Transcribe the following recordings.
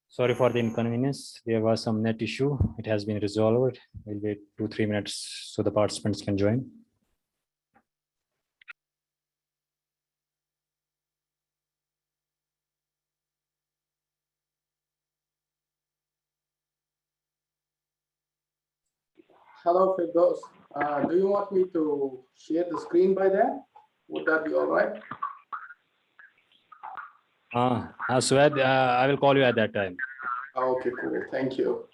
Sorry for the inconvenience. There was some net issue. It has been resolved. We'll wait 2-3 minutes so the participants can join. Hello, Firdaus. Do you want me to share the screen by then? Would that be all right? Swed, I will call you at that time. Okay, cool. Thank you.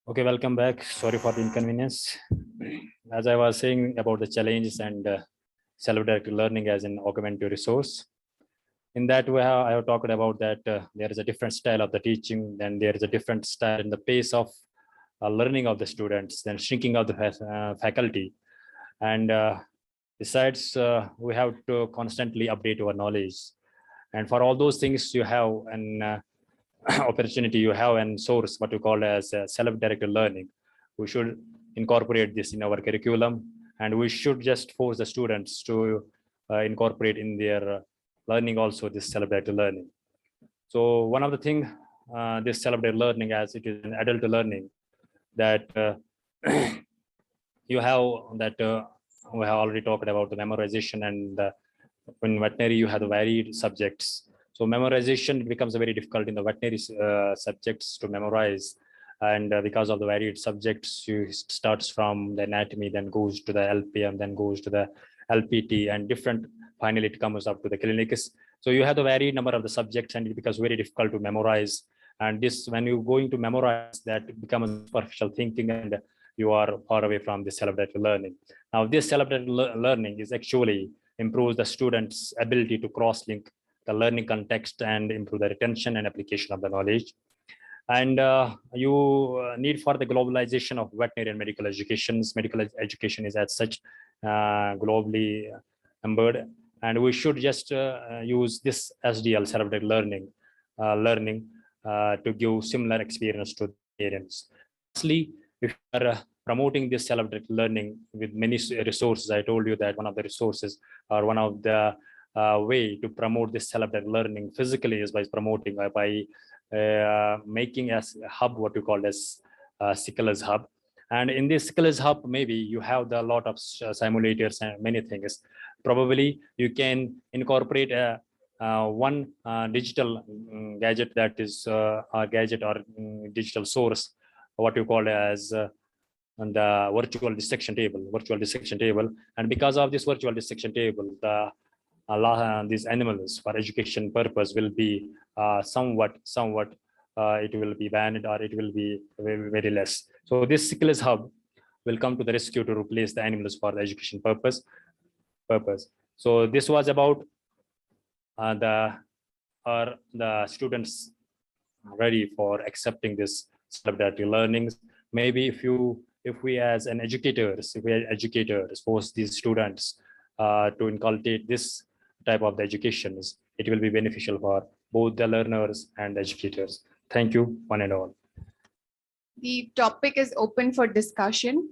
Okay, welcome back. Sorry for the inconvenience. As I was saying about the challenges and self-directed learning as an augmentative resource. In that way, I have talked about that there is a different style of the teaching, then there is a different style in the pace of learning of the students, then shrinking of the faculty. And besides, we have to constantly update our knowledge. And for all those things, you have an opportunity, you have and source what you call as self-directed learning. We should incorporate this in our curriculum, and we should just force the students to incorporate in their learning also this self-directed learning. So one of the thing, this self-directed learning, as it is an adult learning, that you have that we have already talked about the memorization, and in veterinary you have the varied subjects. So memorization becomes very difficult in the veterinary subjects to memorize, and because of the varied subjects, you starts from the anatomy, then goes to the LPM, then goes to the LPT, and different. Finally, it comes up to the clinics. So you have the varied number of the subjects, and it becomes very difficult to memorize. And this, when you're going to memorize, that becomes superficial thinking, and you are far away from the self-directed learning. Now, this self-directed learning is actually improves the students' ability to cross-link the learning context and improve the retention and application of the knowledge. And you need for the globalization of veterinary and medical educations. Medical education is as such globally embedded, and we should just use this SDL self-directed learning to give similar experience to parents. Lastly, if you are promoting this self-directed learning with many resources, I told you that one of the resources or one of the way to promote this self-directed learning physically is by promoting by making as a hub, what you call as Scholars Hub. And in this Scholars Hub, maybe you have the lot of simulators and many things. Probably you can incorporate one digital gadget, that is a gadget or digital source, what you call as the virtual dissection table. And because of this virtual dissection table, these animals for education purpose will be somewhat it will be banned, or it will be very, very less. So this Scholars Hub will come to the rescue to replace the animals for the education purpose. So this was about the students ready for accepting this self-directed learnings. Maybe if we as an educators, force these students to inculcate this type of the educations, it will be beneficial for both the learners and the educators. Thank you, one and all. The topic is open for discussion.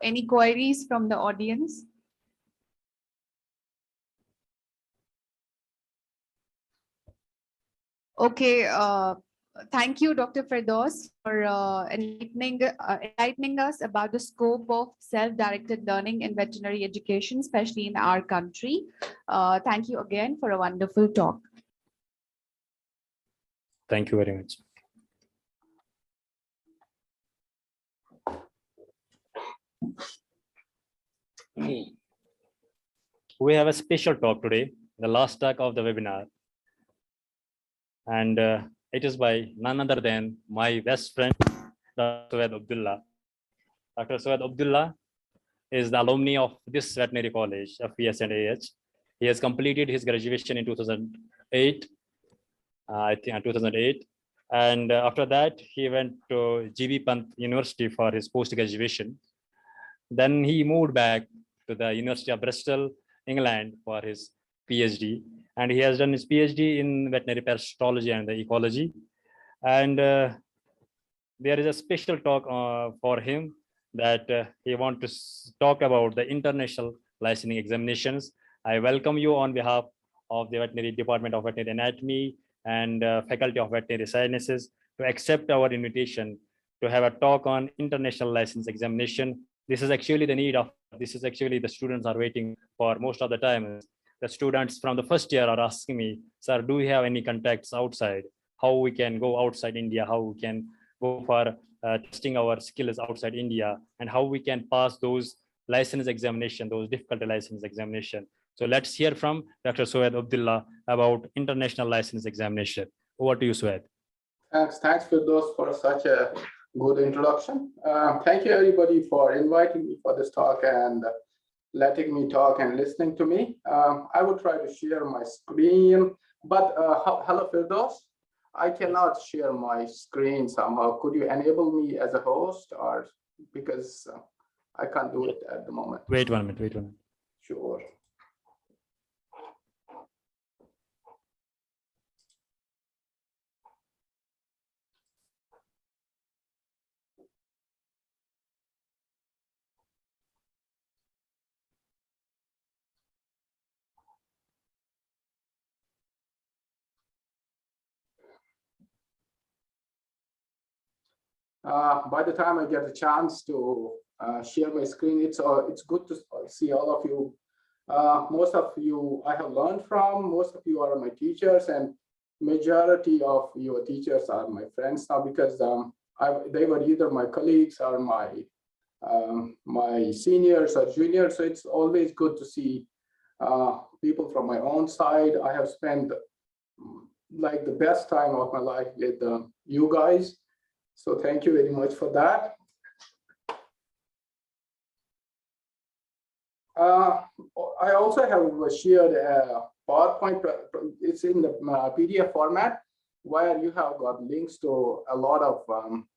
Any queries from the audience? Okay, thank you, Dr. Firdaus, for enlightening us about the scope of self-directed learning in veterinary education, especially in our country. Thank you again for a wonderful talk. Thank you very much. We have a special talk today, the last talk of the webinar. And it is by none other than my best friend, Dr. Abdullah. Dr. Soed Abdullah is the alumni of this veterinary college, FVSc&AH. He has completed his graduation in 2008, I think 2008. And after that, he went to GB Pant University for his post-graduation. Then he moved back to the University of Bristol, England for his PhD. And he has done his PhD in veterinary parasitology and the ecology. And there is a special talk for him that he wants to talk about the international licensing examinations. I welcome you on behalf of the Veterinary Department of Veterinary Anatomy and Faculty of Veterinary Sciences to accept our invitation to have a talk on international license examination. This is actually the need of, this is actually the students are waiting for most of the time. The students from the first year are asking me, sir, do we have any contacts outside? How we can go outside India, how we can go for testing our skills outside India, and how we can pass those license examination, those difficult license examination. So let's hear from Dr. Soed Abdullah about international license examination. Over to you, Soed. Thanks, Firdaus, for such a good introduction. Thank you, everybody, for inviting me for this talk and letting me talk and listening to me. I will try to share my screen, but hello, Firdaus. I cannot share my screen somehow. Could you enable me as a host, or because I can't do it at the moment? Wait 1 minute, wait 1 minute. Sure. By the time I get a chance to share my screen, it's good to see all of you. Most of you I have learned from, most of you are my teachers, and majority of your teachers are my friends now, because they were either my colleagues or my seniors or juniors. So it's always good to see people from my own side. I have spent like the best time of my life with you guys. So thank you very much for that. I also have shared a PowerPoint. It's in the PDF format, where you have got links to a lot of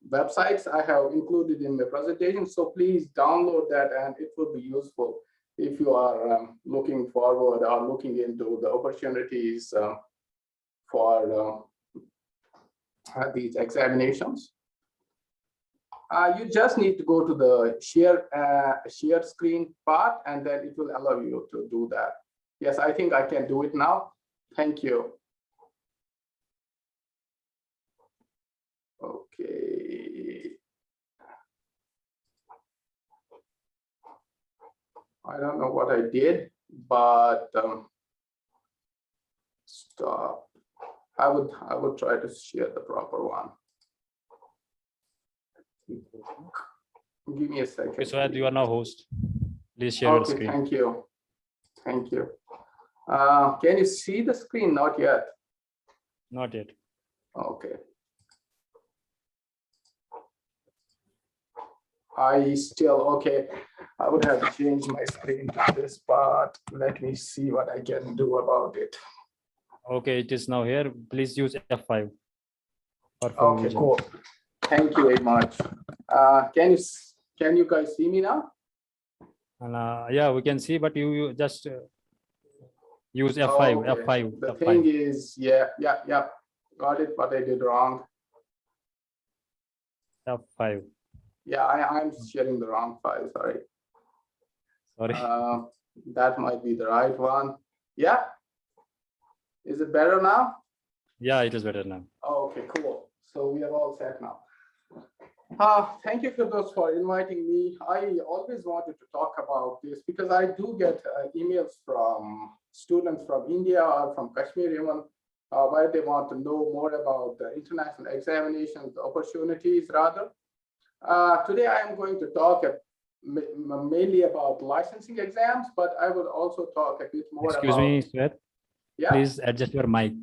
websites I have included in the presentation. So please download that, and it will be useful if you are looking forward or looking into the opportunities for these examinations. You just need to go to the share screen part, and then it will allow you to do that. Yes, I think I can do it now. Thank you. Okay. I don't know what I did, but stop. I would try to share the proper one. Give me a second. Okay, so you are now host. Please share your screen. Thank you. Thank you. Can you see the screen? Not yet. Not yet. Okay. Okay. I would have to change my screen to this part. Let me see what I can do about it. Okay, it is now here. Please use F5. Okay, cool. Thank you very much. Can you guys see me now? And yeah, we can see, but you just use F5. Okay. F5. The F5. thing is, yeah. Got it, but I did wrong. F5. Yeah, I'm sharing the wrong file. Sorry. That might be the right one. Yeah. Is it better now? Yeah, it is better now. Okay, cool. So we are all set now. Thank you, Firdaus, for inviting me. I always wanted to talk about this because I do get emails from students from India or from Kashmir even, where they want to know more about the international examinations, opportunities rather. Today I am going to talk mainly about licensing exams, but I will also talk a bit more Excuse about... me, Swet. Yeah. Please adjust your mic.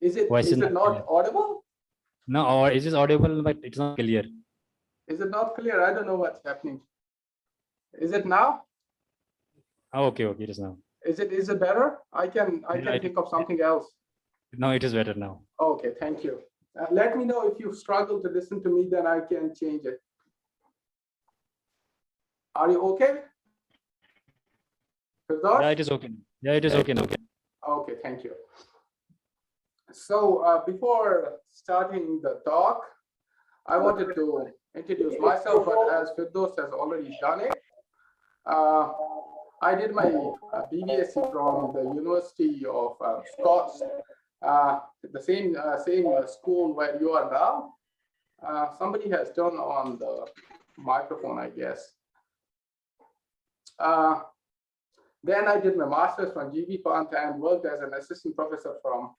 Is it not audible? No, or it is audible, but it's not clear. Is it not clear? I don't know what's happening. Is it now? Oh, okay, it is now. Is it better? I can Yeah, think of something else. No, it is better now. Okay, thank you. Let me know if you struggle to listen to me, then I can change it. Are you okay? Firdaus? Yeah, it is okay. Yeah, it is okay now. Okay, thank you. So before starting the talk, I wanted to introduce myself, but as Firdaus has already done it, I did my BVSc from the University of Scots, the same school where you are now. Somebody has turned on the microphone, I guess. Then I did my master's from GB Pant and worked as an assistant professor for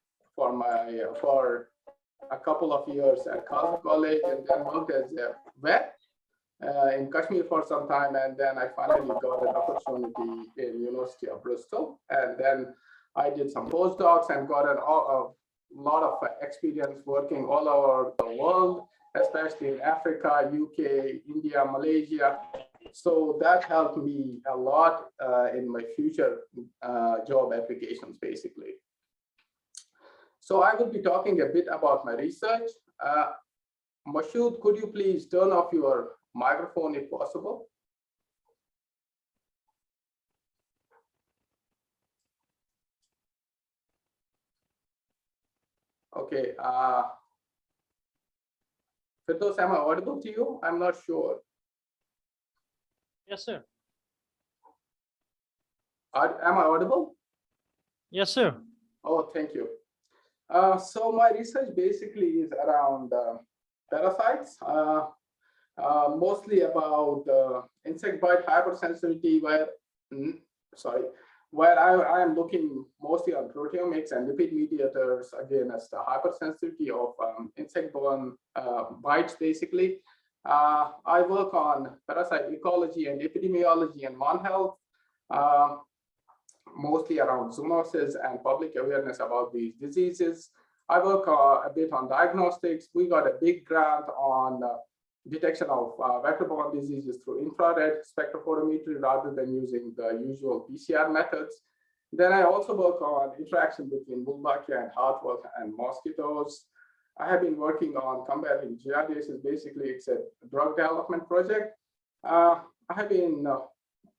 a couple of years at Khalsa College, and then worked as a vet in Kashmir for some time, and then I finally got an opportunity in University of Bristol, and then I did some postdocs and got a lot of experience working all over the world, especially in Africa, UK, India, Malaysia. So that helped me a lot in my future job applications, basically. So I will be talking a bit about my research. Mashood, could you please turn off your microphone if possible? Okay. Firdaus, am I audible to you? I'm not sure. Yes, sir. Am I audible? Yes, sir. Oh, thank you. So my research basically is around parasites, mostly about insect bite hypersensitivity, where I am looking mostly on proteomics and lipid mediators, again, as the hypersensitivity of insect-borne bites, basically. I work on parasite ecology and epidemiology and One Health, mostly around zoonosis and public awareness about these diseases. I work a bit on diagnostics. We got a big grant on detection of vector-borne diseases through infrared spectrophotometry rather than using the usual PCR methods. Then I also work on interaction between Wolbachia and heartworm and mosquitoes. I have been working on combating giardiasis. Basically, it's a drug development project. I have been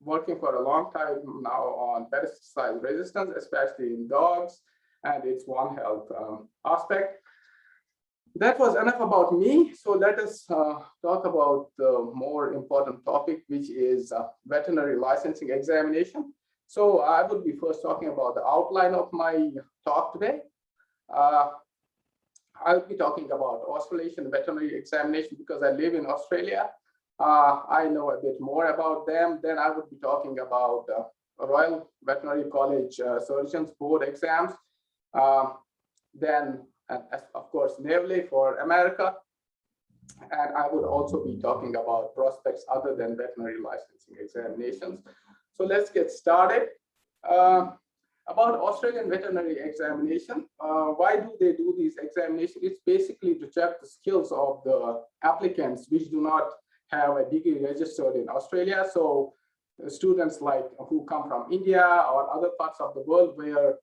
working for a long time now on pesticide resistance, especially in dogs, and its One Health aspect. That was enough about me. So let us talk about the more important topic, which is veterinary licensing examination. So I will be first talking about the outline of my talk today. I'll be talking about Australasian veterinary examination because I live in Australia. I know a bit more about them. Then I would be talking about Royal Veterinary College Surgeons Board exams. Then, of course, NAVLE for America. And I would also be talking about prospects other than veterinary licensing examinations. So let's get started. About Australian veterinary examination, why do they do these examinations? It's basically to check the skills of the applicants which do not have a degree registered in Australia. So students who come from India or other parts of the world where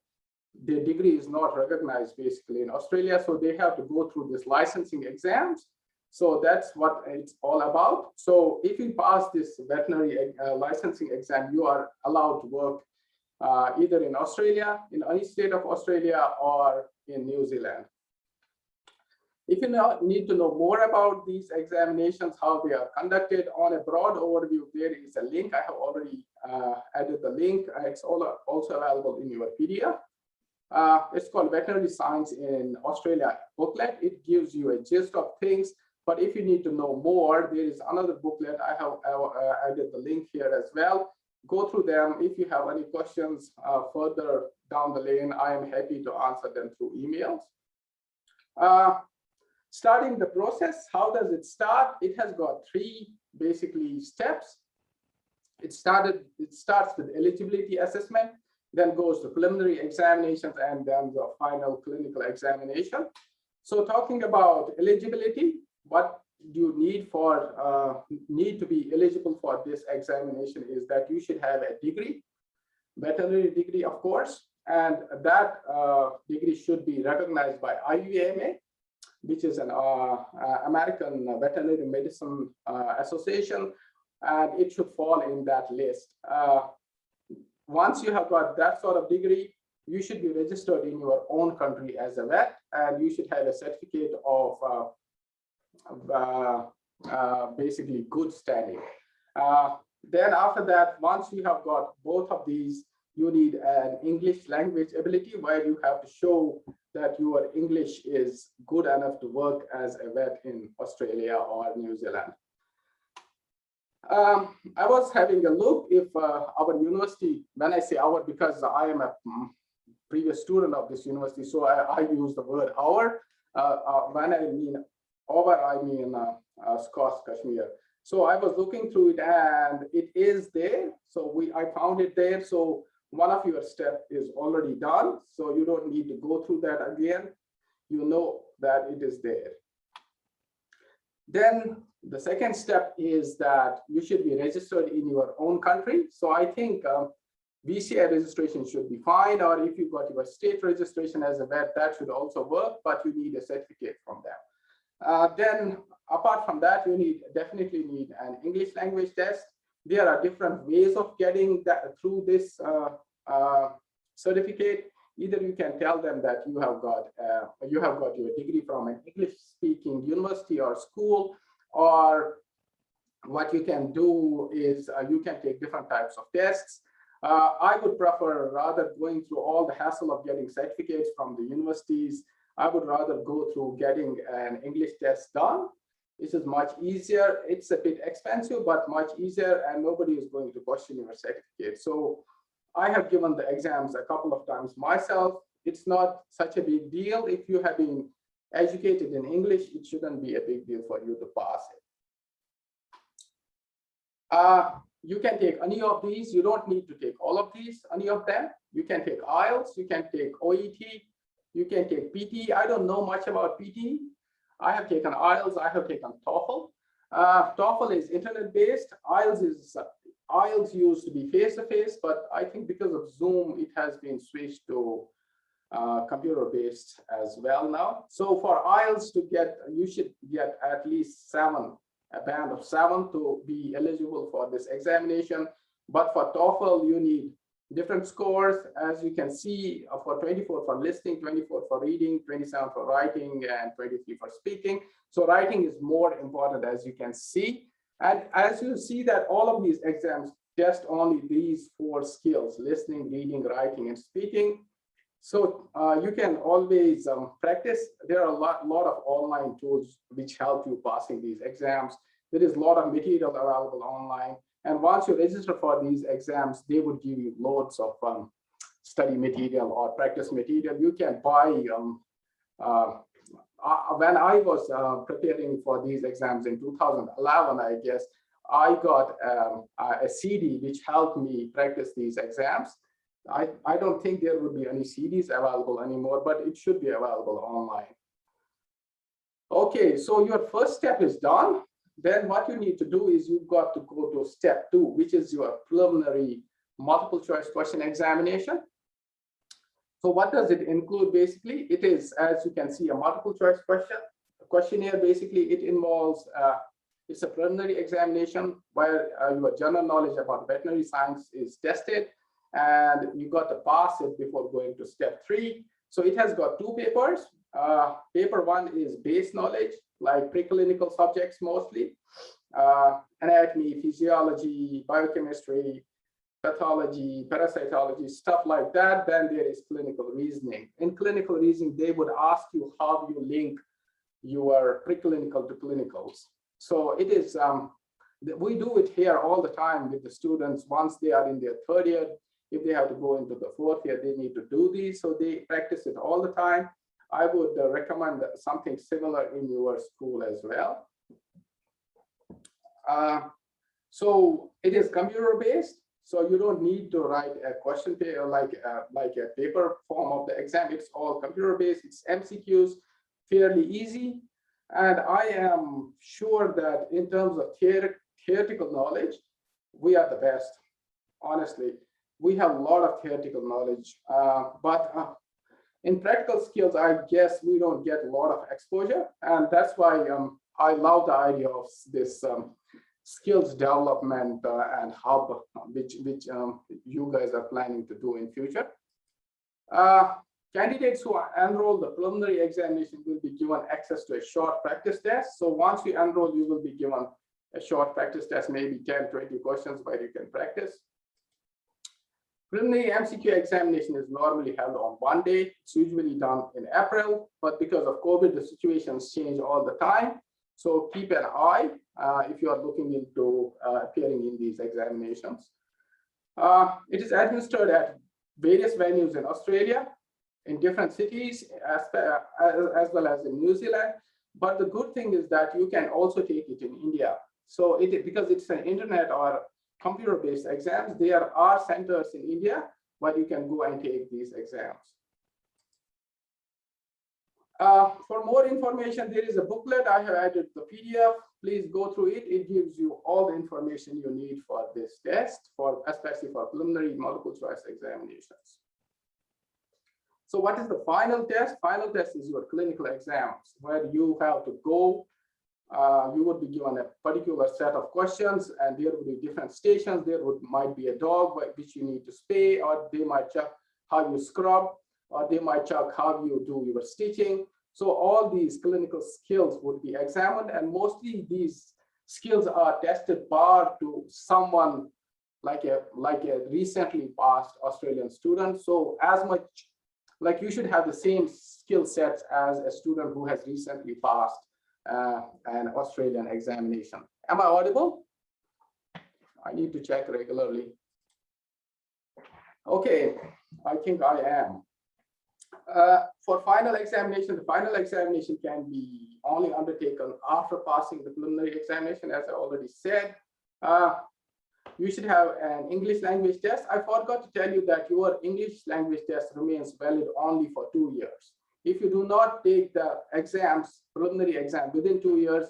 their degree is not recognized basically in Australia. So they have to go through this licensing exams. So that's what it's all about. So if you pass this veterinary licensing exam, you are allowed to work either in Australia, in any state of Australia, or in New Zealand. If you need to know more about these examinations, how they are conducted, on a broad overview, there is a link. I have already added the link. It's also available in your PDF. It's called Veterinary Science in Australia booklet. It gives you a gist of things. But if you need to know more, there is another booklet. I have added the link here as well. Go through them. If you have any questions further down the lane, I am happy to answer them through emails. Starting the process, how does it start? It has got three basically steps. It starts with eligibility assessment, then goes to preliminary examinations, and then the final clinical examination. So talking about eligibility, what you need to be eligible for this examination is that you should have a degree, veterinary degree, of course, and that degree should be recognized by IVMA, which is an American Veterinary Medicine Association, and it should fall in that list. Once you have got that sort of degree, you should be registered in your own country as a vet, and you should have a certificate of basically good standing. Then after that, once you have got both of these, you need an English language ability where you have to show that your English is good enough to work as a vet in Australia or New Zealand. I was having a look if our university, when I say our, because I am a previous student of this university, so I use the word our. When I mean our, I mean Scots Kashmir. So I was looking through it and it is there. So I found it there. So one of your steps is already done. So you don't need to go through that again. You know that it is there. Then the second step is that you should be registered in your own country. So I think VCA registration should be fine, or if you got your state registration as a vet, that should also work, but you need a certificate from them. Then apart from that, you definitely need an English language test. There are different ways of getting that through this certificate. Either you can tell them that you have got your degree from an English-speaking university or school, or what you can do is you can take different types of tests. I would prefer, rather going through all the hassle of getting certificates from the universities, I would rather go through getting an English test done. This is much easier. It's a bit expensive, but much easier, and nobody is going to question your certificate. So I have given the exams a couple of times myself. It's not such a big deal. If you have been educated in English, it shouldn't be a big deal for you to pass it. You can take any of these. You don't need to take all of these, any of them. You can take IELTS, you can take OET, you can take PT. I don't know much about PT. I have taken IELTS, I have taken TOEFL. TOEFL is internet-based. IELTS used to be face-to-face, but I think because of Zoom, it has been switched to computer-based as well now. So for IELTS to get, you should get at least 7, a band of 7 to be eligible for this examination. But for TOEFL, you need different scores, as you can see, for 24 for listening, 24 for reading, 27 for writing, and 23 for speaking. So writing is more important, as you can see. And as you see that all of these exams test only these 4 skills: listening, reading, writing, and speaking. So you can always practice. There are a lot of online tools which help you passing these exams. There is a lot of material available online. And once you register for these exams, they would give you loads of study material or practice material. You can buy, when I was preparing for these exams in 2011, I guess, I got a CD which helped me practice these exams. I don't think there would be any CDs available anymore, but it should be available online. Okay, so your first step is done. Then what you need to do is you've got to go to step 2, which is your preliminary multiple choice question examination. So what does it include? Basically, it is, as you can see, a multiple choice questionnaire. Basically, it involves, it's a preliminary examination where your general knowledge about veterinary science is tested, and you got to pass it before going to step 3. So it has got 2 papers. Paper 1 is base knowledge, like preclinical subjects mostly, anatomy, physiology, biochemistry, pathology, parasitology, stuff like that. Then there is clinical reasoning. In clinical reasoning, they would ask you how you link your preclinical to clinicals. So it is, we do it here all the time with the students. Once they are in their 3rd year, if they have to go into the 4th year, they need to do these. So they practice it all the time. I would recommend something similar in your school as well. So it is computer-based, so you don't need to write a question paper like a paper form of the exam. It's all computer-based. It's MCQs, fairly easy. And I am sure that in terms of theoretical knowledge, we are the best. Honestly, we have a lot of theoretical knowledge, but in practical skills, I guess we don't get a lot of exposure. And that's why I love the idea of this skills development and hub, which you guys are planning to do in future. Candidates who enroll the preliminary examination will be given access to a short practice test. So once you enroll, you will be given a short practice test, maybe 10, 20 questions where you can practice. Preliminary MCQ examination is normally held on one day. It's usually done in April, but because of COVID, the situations change all the time. So keep an eye if you are looking into appearing in these examinations. It is administered at various venues in Australia, in different cities, as well as in New Zealand. But the good thing is that you can also take it in India. So because it's an internet or computer-based exams, there are centers in India where you can go and take these exams. For more information, there is a booklet. I have added the PDF. Please go through it. It gives you all the information you need for this test, especially for preliminary multiple choice examinations. So what is the final test? Final test is your clinical exams, where you have to go. You would be given a particular set of questions, and there will be different stations. There might be a dog which you need to spay, or they might check how you scrub, or they might check how you do your stitching. So all these clinical skills would be examined, and mostly these skills are tested bar to someone like a recently passed Australian student. So as much like you should have the same skill sets as a student who has recently passed an Australian examination. Am I audible? I need to check regularly. Okay, I think I am. For final examination, the final examination can be only undertaken after passing the preliminary examination, as I already said. You should have an English language test. I forgot to tell you that your English language test remains valid only for 2 years. If you do not take the exams, preliminary exam within 2 years,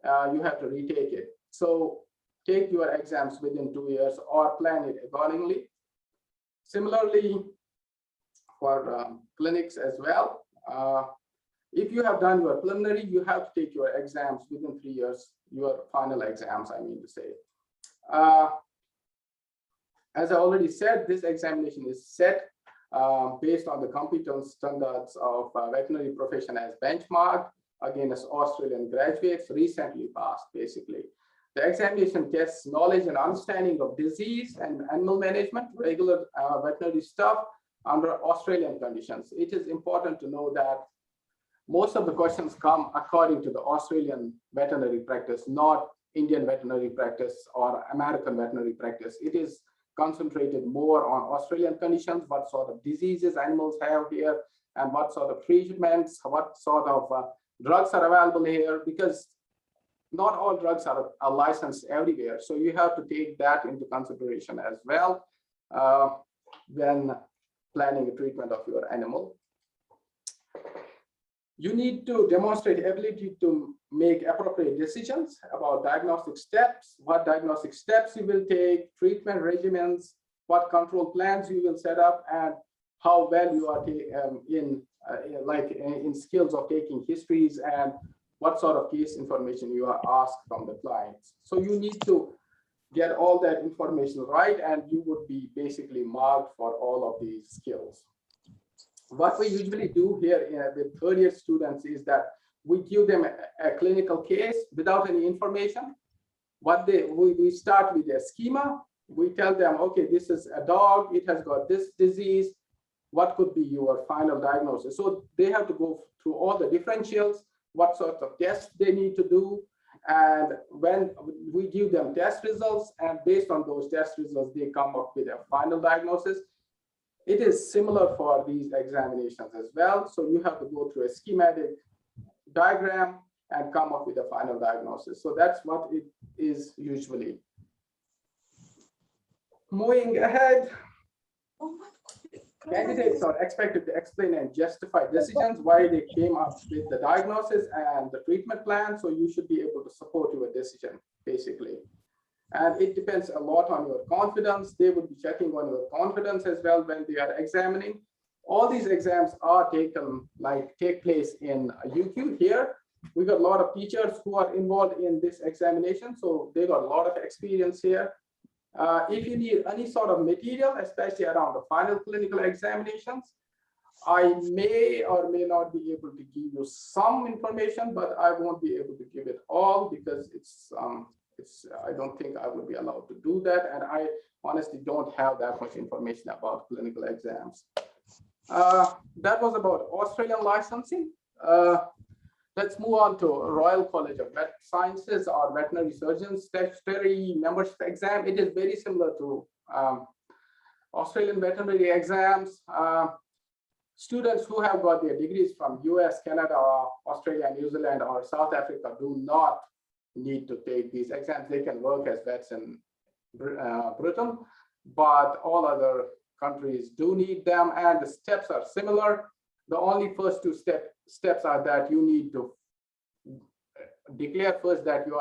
you have to retake it. So take your exams within 2 years or plan it accordingly. Similarly, for clinics as well, if you have done your preliminary, you have to take your exams within 3 years, your final exams, I mean to say. As I already said, this examination is set based on the competence standards of veterinary profession as benchmark against Australian graduates recently passed, basically. The examination tests knowledge and understanding of disease and animal management, regular veterinary stuff under Australian conditions. It is important to know that most of the questions come according to the Australian veterinary practice, not Indian veterinary practice or American veterinary practice. It is concentrated more on Australian conditions, what sort of diseases animals have here, and what sort of treatments, what sort of drugs are available here, because not all drugs are licensed everywhere. So you have to take that into consideration as well when planning a treatment of your animal. You need to demonstrate ability to make appropriate decisions about diagnostic steps, what diagnostic steps you will take, treatment regimens, what control plans you will set up, and how well you are in skills of taking histories and what sort of case information you are asked from the clients. So you need to get all that information right, and you would be basically marked for all of these skills. What we usually do here with third-year students is that we give them a clinical case without any information. We start with a schema. We tell them, okay, this is a dog, it has got this disease. What could be your final diagnosis? So they have to go through all the differentials, what sort of tests they need to do. And when we give them test results, and based on those test results, they come up with a final diagnosis. It is similar for these examinations as well. So you have to go through a schematic diagram and come up with a final diagnosis. So that's what it is usually. Moving ahead. Candidates are expected to explain and justify decisions, why they came up with the diagnosis and the treatment plan. So you should be able to support your decision, basically. And it depends a lot on your confidence. They would be checking on your confidence as well when they are examining. All these exams are take place in UQ here. We got a lot of teachers who are involved in this examination, so they got a lot of experience here. If you need any sort of material, especially around the final clinical examinations, I may or may not be able to give you some information, but I won't be able to give it all because I don't think I will be allowed to do that. And I honestly don't have that much information about clinical exams. That was about Australian licensing. Let's move on to Royal College of Vet Sciences or Veterinary Surgeons Statutory Membership Exam. It is very similar to Australian veterinary exams. Students who have got their degrees from US, Canada, Australia, New Zealand, or South Africa do not need to take these exams. They can work as vets in Britain, but all other countries do need them, and the steps are similar. The only first two steps are that you need to declare first that you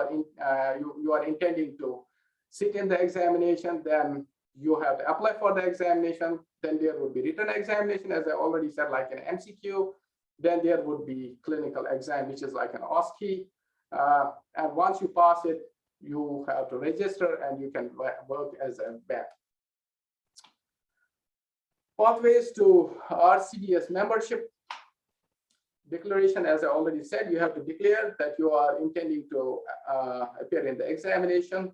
are intending to sit in the examination. Then you have to apply for the examination. Then there would be written examination, as I already said, like an MCQ. Then there would be clinical exam, which is like an OSCE. And once you pass it, you have to register and you can work as a vet. Pathways to RCDS membership. Declaration, as I already said, you have to declare that you are intending to appear in the examination.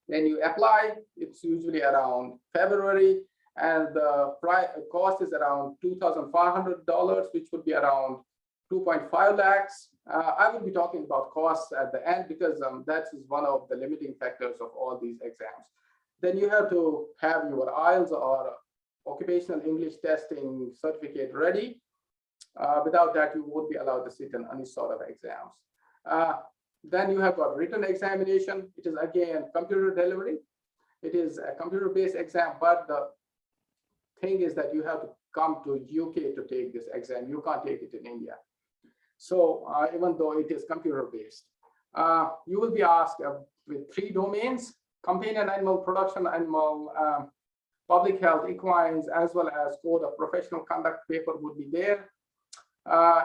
Then you apply. It's usually around February, and the cost is around $2,500, which would be around 2.5 lakhs. I will be talking about costs at the end because that is one of the limiting factors of all these exams. Then you have to have your IELTS or occupational English testing certificate ready. Without that, you won't be allowed to sit in any sort of exams. Then you have got written examination. It is again computer delivery. It is a computer-based exam, but the thing is that you have to come to UK to take this exam. You can't take it in India. So even though it is computer-based, you will be asked with 3 domains: companion animal, production animal, public health, equines, as well as code of professional conduct paper would be there.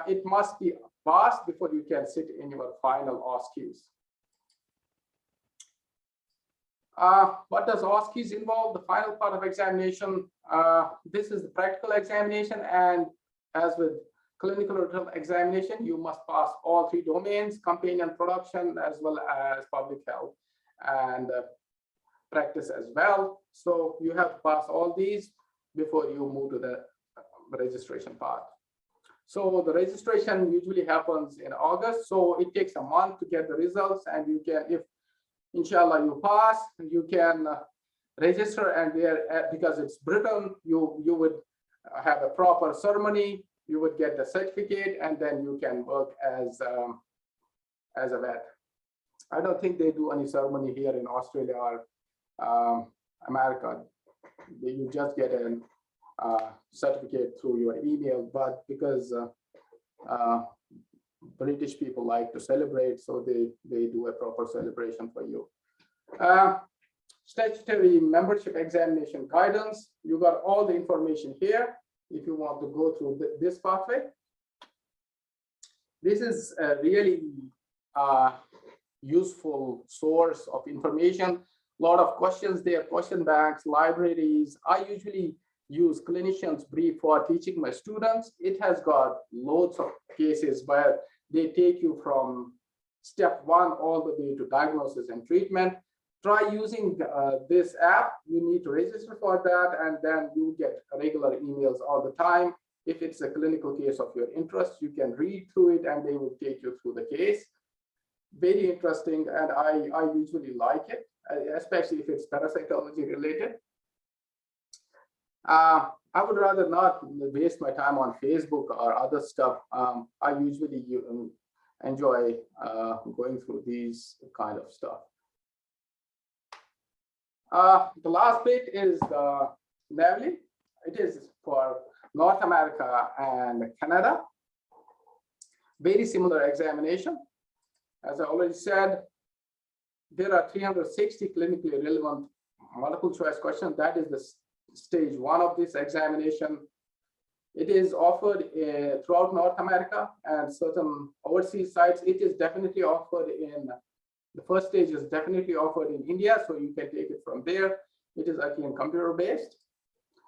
It must be passed before you can sit in your final OSCEs. What does OSCEs involve? The final part of examination. This is the practical examination, and as with clinical written examination, you must pass all 3 domains: companion, production, as well as public health and practice as well. So you have to pass all these before you move to the registration part. So the registration usually happens in August. So it takes a month to get the results, and you can, if inshallah you pass, you can register, and there, because it's Britain, you would have a proper ceremony, you would get the certificate, and then you can work as a vet. I don't think they do any ceremony here in Australia or America. You just get a certificate through your email, but because British people like to celebrate, so they do a proper celebration for you. Statutory membership examination guidance. You got all the information here if you want to go through this pathway. This is a really useful source of information. A lot of questions there, question banks, libraries. I usually use clinicians brief for teaching my students. It has got loads of cases where they take you from step 1 all the way to diagnosis and treatment. Try using this app. You need to register for that, and then you get regular emails all the time. If it's a clinical case of your interest, you can read through it and they will take you through the case. Very interesting, and I usually like it, especially if it's parasitology related. I would rather not waste my time on Facebook or other stuff. I usually enjoy going through these kind of stuff. The last bit is the NAVLI. it is for North America and Canada. Very similar examination. As I already said, there are 360 clinically relevant multiple choice questions. That is the stage 1 of this examination. It is offered throughout North America and certain overseas sites. It is definitely offered in, the first stage is definitely offered in India, so you can take it from there. It is again computer-based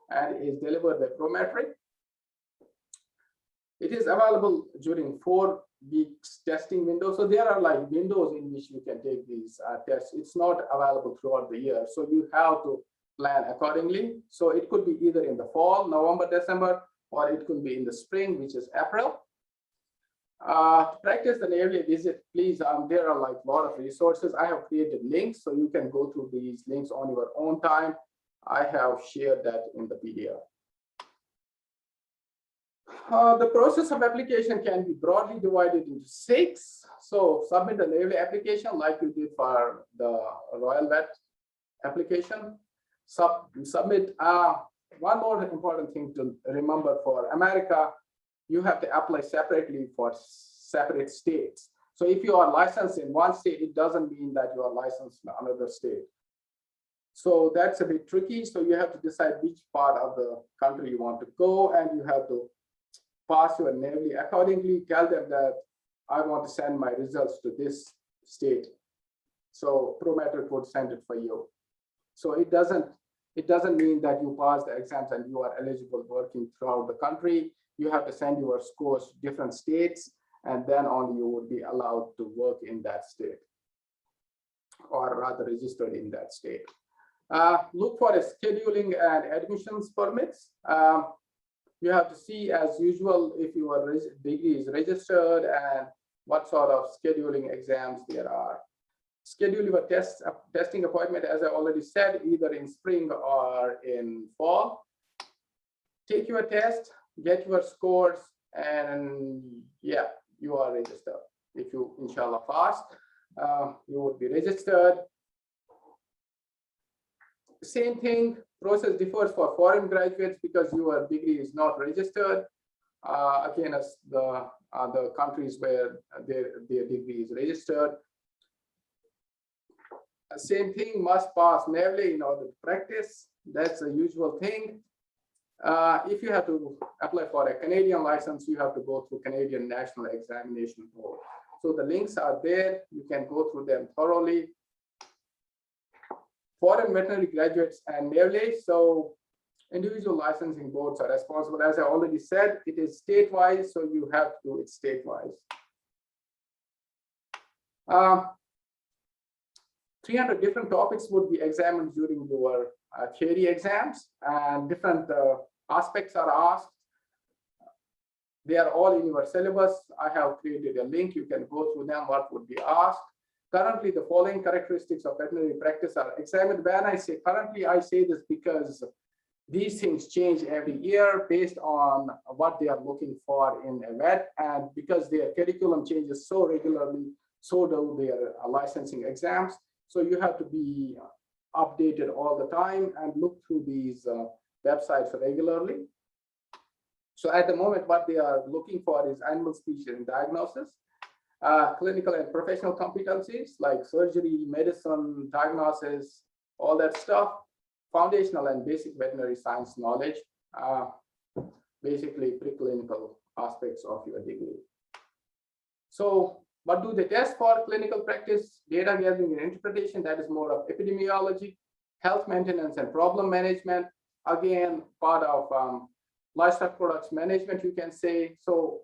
and is delivered by Prometric. It is available during 4 weeks testing window. So there are like windows in which you can take these tests. It's not available throughout the year. So you have to plan accordingly. So it could be either in the fall, November, December, or it could be in the spring, which is April. To practice the Naval visit, please, there are like a lot of resources. I have created links, so you can go through these links on your own time. I have shared that in the PDF. The process of application can be broadly divided into 6. So submit the Naval application like you did for the Royal Vet application. Submit one more important thing to remember for America, you have to apply separately for separate states. So if you are licensed in one state, it doesn't mean that you are licensed in another state. So that's a bit tricky. So you have to decide which part of the country you want to go, and you have to pass your Navy accordingly. Tell them that I want to send my results to this state. So Prometric would send it for you. So it doesn't mean that you pass the exams and you are eligible working throughout the country. You have to send your scores to different states, and then only you would be allowed to work in that state, or rather registered in that state. Look for a scheduling and admissions permits. You have to see, as usual, if your degree is registered and what sort of scheduling exams there are. Schedule your testing appointment, as I already said, either in spring or in fall. Take your test, get your scores, and yeah, you are registered. If you, inshallah, pass, you would be registered. Same thing, process differs for foreign graduates because your degree is not registered. Again, as the other countries where their degree is registered. Same thing, must pass NAVLE in order to practice. That's a usual thing. If you have to apply for a Canadian license, you have to go through Canadian National Examination Board. So the links are there. You can go through them thoroughly. Foreign veterinary graduates and NAVLE. So individual licensing boards are responsible. As I already said, it is state-wise, so you have to do it state-wise. 300 different topics would be examined during your theory exams, and different aspects are asked. They are all in your syllabus. I have created a link. You can go through them, what would be asked. Currently, the following characteristics of veterinary practice are examined. When I say currently, I say this because these things change every year based on what they are looking for in a vet, and because their curriculum changes so regularly, so do their licensing exams. So you have to be updated all the time and look through these websites regularly. So at the moment, what they are looking for is animal species and diagnosis, clinical and professional competencies like surgery, medicine, diagnosis, all that stuff, foundational and basic veterinary science knowledge, basically preclinical aspects of your degree. So what do they test for? Clinical practice, data gathering and interpretation, that is more of epidemiology, health maintenance and problem management, again, part of livestock products management, you can say. So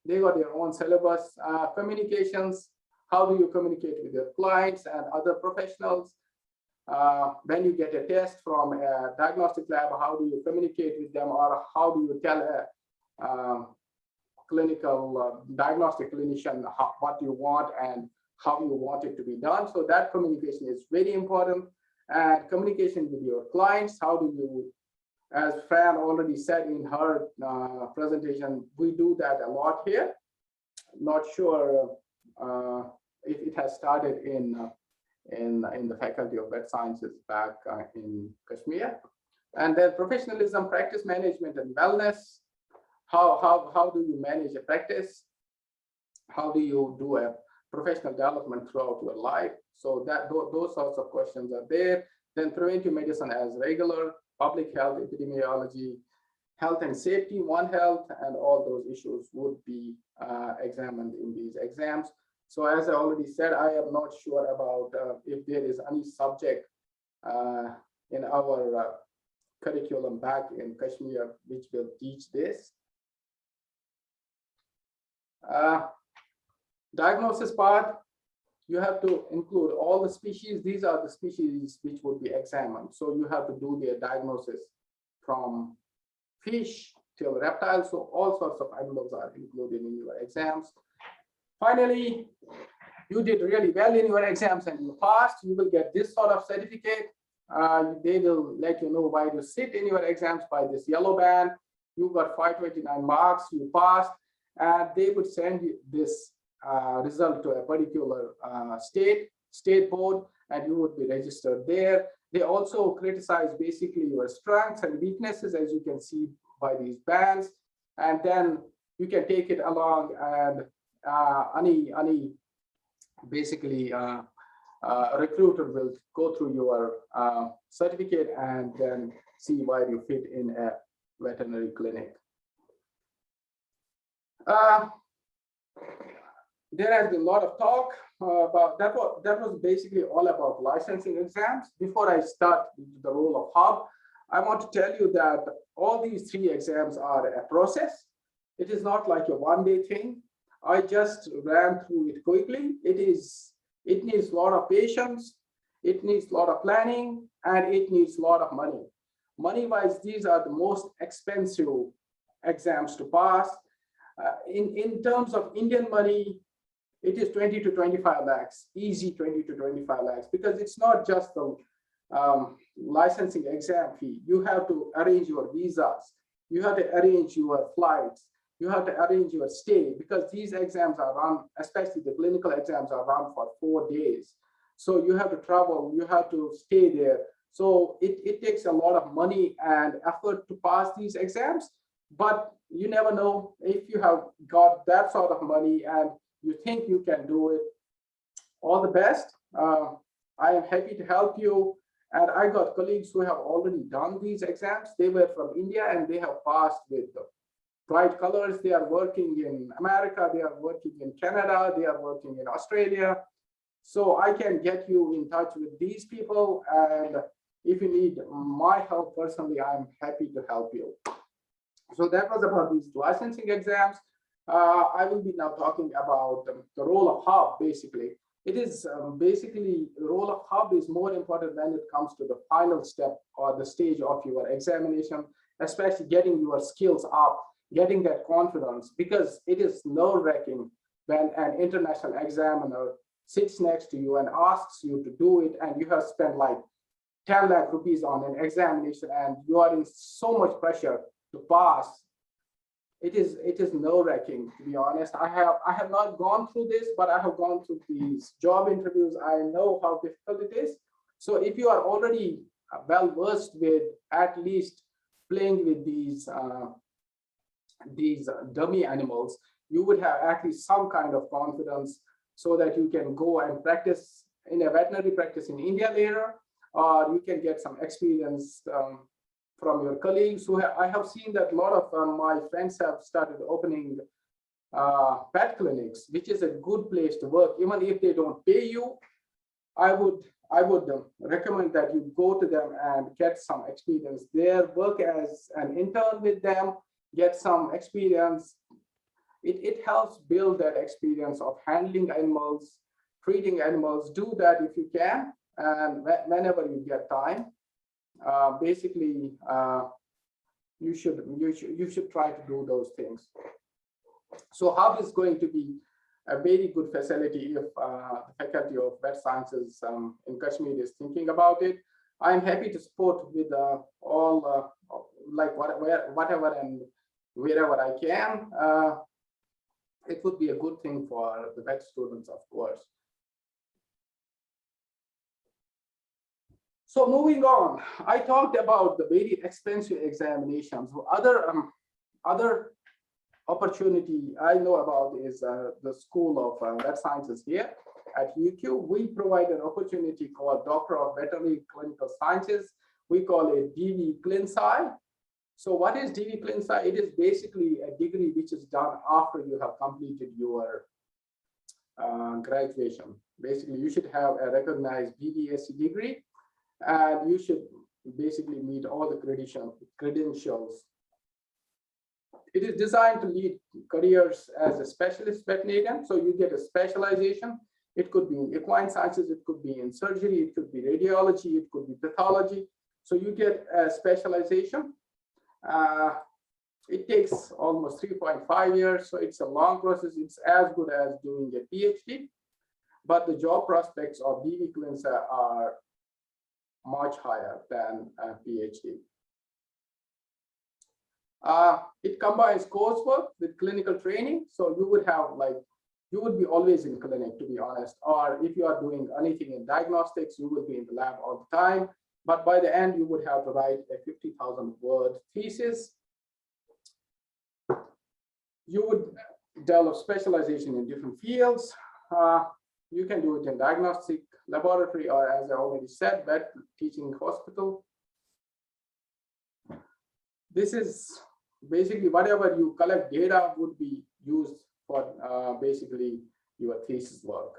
they got their own syllabus. Communications, how do you communicate with your clients and other professionals? When you get a test from a diagnostic lab, how do you communicate with them, or how do you tell a clinical diagnostic clinician what you want and how you want it to be done? So that communication is very important. And communication with your clients, how do you, as Fran already said in her presentation, we do that a lot here. Not sure if it has started in the Faculty of Vet Sciences back in Kashmir. And then professionalism, practice management, and wellness. How do you manage a practice? How do you do a professional development throughout your life? So those sorts of questions are there. Then preventive medicine as regular, public health, epidemiology, health and safety, One Health, and all those issues would be examined in these exams. So as I already said, I am not sure about if there is any subject in our curriculum back in Kashmir which will teach this. Diagnosis part, you have to include all the species. These are the species which would be examined. So you have to do their diagnosis from fish till reptiles. So all sorts of animals are included in your exams. Finally, you did really well in your exams and you passed. You will get this sort of certificate. They will let you know why you sit in your exams by this yellow band. You got 529 marks, you passed, and they would send you this result to a particular state board, and you would be registered there. They also criticize basically your strengths and weaknesses, as you can see by these bands, and then you can take it along, and any basically recruiter will go through your certificate and then see where you fit in a veterinary clinic. There has been a lot of talk about that. That was basically all about licensing exams. Before I start the role of hub, I want to tell you that all these 3 exams are a process. It is not like a one-day thing. I just ran through it quickly. It needs a lot of patience, it needs a lot of planning, and it needs a lot of money. Money-wise, these are the most expensive exams to pass. In terms of Indian money, it is 20 to 25 lakhs, easy 20 to 25 lakhs, because it's not just the licensing exam fee. You have to arrange your visas, you have to arrange your flights, you have to arrange your stay, because these exams are run, especially the clinical exams are run for 4 days. So you have to travel, you have to stay there. So it takes a lot of money and effort to pass these exams, but you never know if you have got that sort of money and you think you can do it. All the best. I am happy to help you. And I got colleagues who have already done these exams. They were from India and they have passed with bright colors. They are working in America, they are working in Canada, they are working in Australia. So I can get you in touch with these people. And if you need my help personally, I'm happy to help you. So that was about these licensing exams. I will be now talking about the role of hub. Basically, it is basically the role of hub is more important when it comes to the final step or the stage of your examination, especially getting your skills up, getting that confidence, because it is nerve-wracking when an international examiner sits next to you and asks you to do it, and you have spent like 10 lakh rupees on an examination and you are in so much pressure to pass. It is nerve-wracking, to be honest. I have not gone through this, but I have gone through these job interviews. I know how difficult it is. So if you are already well versed with at least playing with these dummy animals, you would have at least some kind of confidence so that you can go and practice in a veterinary practice in India later, or you can get some experience from your colleagues who I have seen that a lot of my friends have started opening pet clinics, which is a good place to work. Even if they don't pay you, I would recommend that you go to them and get some experience there, work as an intern with them, get some experience. It helps build that experience of handling animals, treating animals. Do that if you can, and whenever you get time. Basically, you should try to do those things. So hub is going to be a very good facility if the Faculty of Vet Sciences in Kashmir is thinking about it. I'm happy to support with all like whatever and wherever I can. It would be a good thing for the vet students, of course. So moving on, I talked about the very expensive examinations. Other opportunity I know about is the School of Vet Sciences here at UQ. We provide an opportunity called Doctor of Veterinary Clinical Sciences. We call it DV ClinSci. So what is DV ClinSci? It is basically a degree which is done after you have completed your graduation. Basically, you should have a recognized FVSc degree, and you should basically meet all the credentials. It is designed to lead careers as a specialist veterinarian. So you get a specialization. It could be in equine sciences, it could be in surgery, it could be radiology, it could be pathology. So you get a specialization. It takes almost 3.5 years. So it's a long process. It's as good as doing a PhD, but the job prospects of DV ClinSci are much higher than a PhD. It combines coursework with clinical training. So you would have you would be always in clinic, to be honest, or if you are doing anything in diagnostics, you will be in the lab all the time. But by the end, you would have to write a 50,000 word thesis. You would develop specialization in different fields. You can do it in diagnostic laboratory, or as I already said, vet teaching hospital. This is basically whatever you collect data would be used for basically your thesis work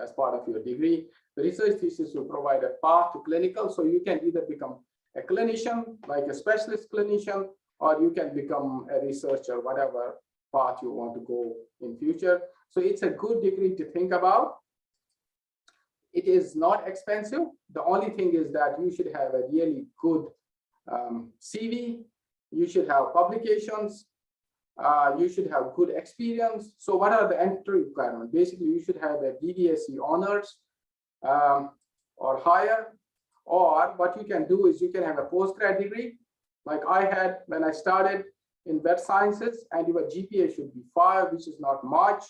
as part of your degree. The research thesis will provide a path to clinical, so you can either become a clinician, like a specialist clinician, or you can become a researcher, whatever path you want to go in future. So it's a good degree to think about. It is not expensive. The only thing is that you should have a really good CV. You should have publications. You should have good experience. So what are the entry requirements? Basically, you should have a FVSc honors or higher. Or what you can do is you can have a postgrad degree, like I had when I started in vet sciences, and your GPA should be 5, which is not much.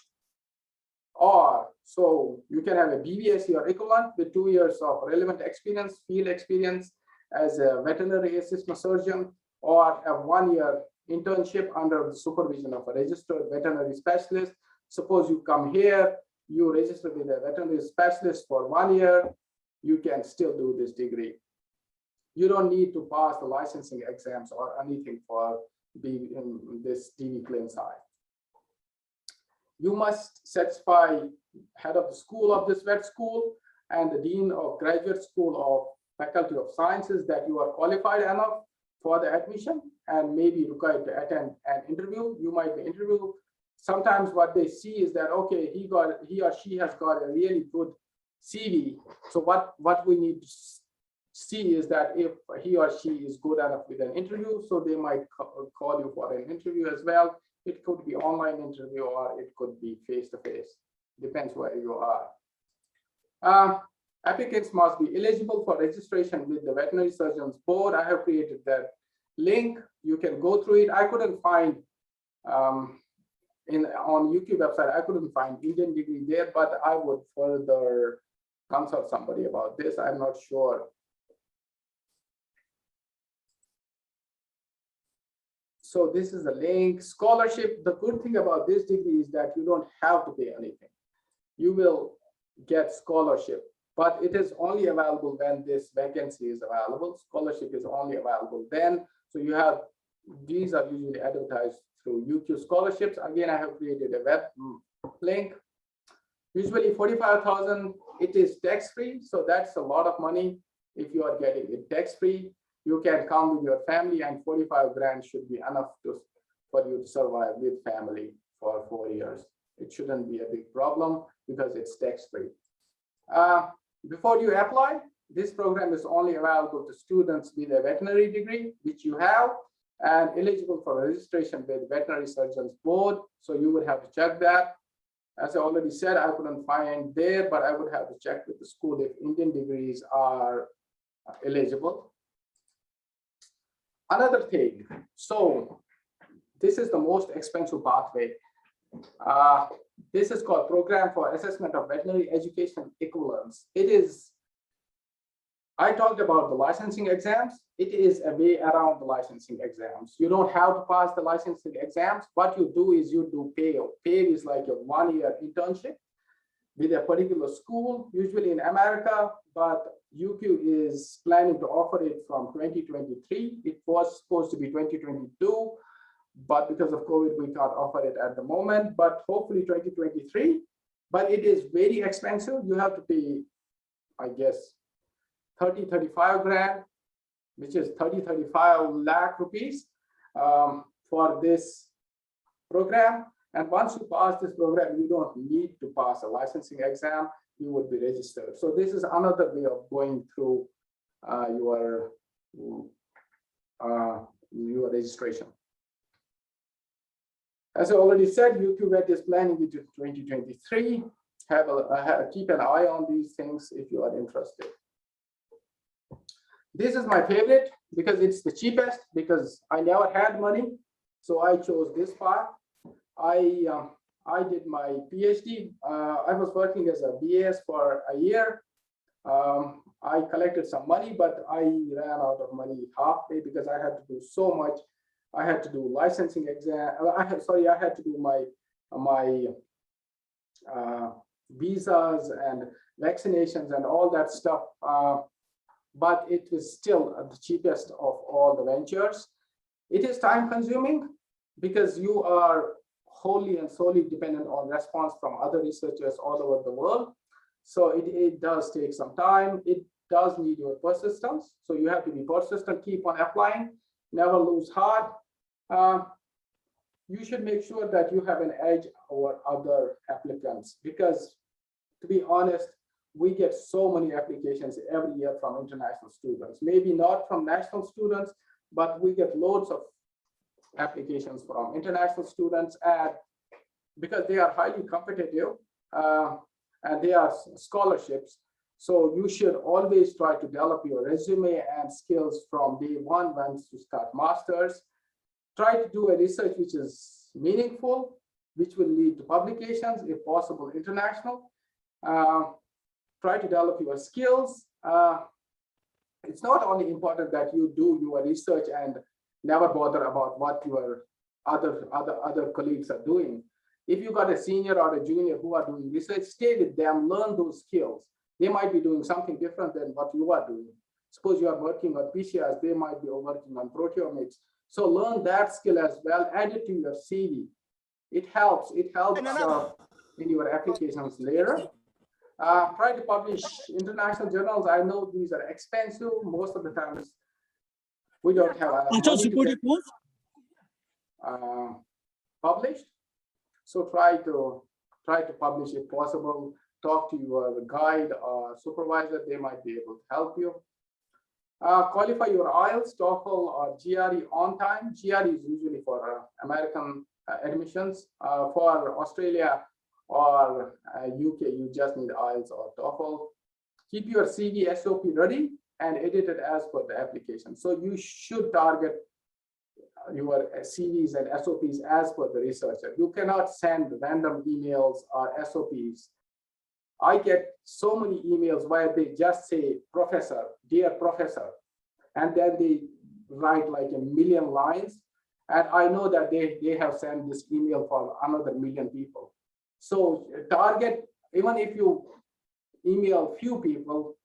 Or so you can have a BVSc or equivalent with 2 years of relevant experience, field experience as a veterinary assistant surgeon, or a 1-year internship under the supervision of a registered veterinary specialist. Suppose you come here, you register with a veterinary specialist for 1 year, you can still do this degree. You don't need to pass the licensing exams or anything for being in this DV ClinSci. You must satisfy head of the school of this vet school and the dean of graduate school of faculty of sciences that you are qualified enough for the admission and maybe required to attend an interview. You might be interviewed. Sometimes what they see is that, okay, he or she has got a really good CV. So what we need to see is that if he or she is good enough with an interview, so they might call you for an interview as well. It could be online interview or it could be face-to-face. Depends where you are. Applicants must be eligible for registration with the Veterinary Surgeons Board. I have created that link. You can go through it. I couldn't find on UQ website, I couldn't find Indian degree there, but I would further consult somebody about this. I'm not sure. So this is the link. Scholarship. The good thing about this degree is that you don't have to pay anything. You will get scholarship, but it is only available when this vacancy is available. Scholarship is only available then. So you have, these are usually advertised through UQ scholarships. Again, I have created a web link. Usually 45,000, it is tax-free. So that's a lot of money. If you are getting it tax-free, you can come with your family, and 45 grand should be enough for you to survive with family for 4 years. It shouldn't be a big problem because it's tax-free. Before you apply, this program is only available to students with a veterinary degree, which you have, and eligible for registration with Veterinary Surgeons Board. So you would have to check that. As I already said, I couldn't find there, but I would have to check with the school if Indian degrees are eligible. Another thing, so this is the most expensive pathway. This is called Program for Assessment of Veterinary Education Equivalence. It is I talked about the licensing exams. It is a way around the licensing exams. You don't have to pass the licensing exams. What you do is you do PAYE. PAYE is like a 1-year internship with a particular school, usually in America, but UQ is planning to offer it from 2023. It was supposed to be 2022, but because of COVID, we can't offer it at the moment, but hopefully 2023. But it is very expensive. You have to pay, I guess, 35 grand, which is 35 lakh rupees for this program. And once you pass this program, you don't need to pass a licensing exam, you would be registered. So this is another way of going through your registration. As I already said, UQVET is planning it to 2023. Keep an eye on these things if you are interested. This is my favorite because it's the cheapest, because I never had money. So I chose this path. I did my PhD. I was working as a BAS for a year. I collected some money, but I ran out of money halfway because I had to do so much. I had to do licensing exam. I had to do my visas and vaccinations and all that stuff. But it was still the cheapest of all the ventures. It is time consuming because you are wholly and solely dependent on response from other researchers all over the world. So it does take some time. It does need your persistence. So you have to be persistent, keep on applying, never lose heart. You should make sure that you have an edge over other applicants, because to be honest, we get so many applications every year from international students, maybe not from national students, but we get loads of applications from international students, and because they are highly competitive and they are scholarships. So you should always try to develop your resume and skills from day one once you start masters. Try to do a research which is meaningful, which will lead to publications, if possible, international. Try to develop your skills. It's not only important that you do your research and never bother about what your other colleagues are doing. If you got a senior or a junior who are doing research, stay with them, learn those skills. They might be doing something different than what you are doing. Suppose you are working on PCRs, they might be working on proteomics. So learn that skill as well, add it to your CV. It helps in your applications later. Try to publish international journals. I know these are expensive. Most of the times we don't have enough money to get published. So try to publish if possible. Talk to your guide or supervisor. They might be able to help you. Qualify your IELTS, TOEFL, or GRE on time. GRE is usually for American admissions. For Australia or UK, you just need IELTS or TOEFL. Keep your CV SOP ready and edit it as per the application. So you should target your CVs and SOPs as per the researcher. You cannot send random emails or SOPs. I get so many emails where they just say, "Professor, dear professor," and then they write like a million lines. And I know that they have sent this email for another million people. So target, even if you email few people,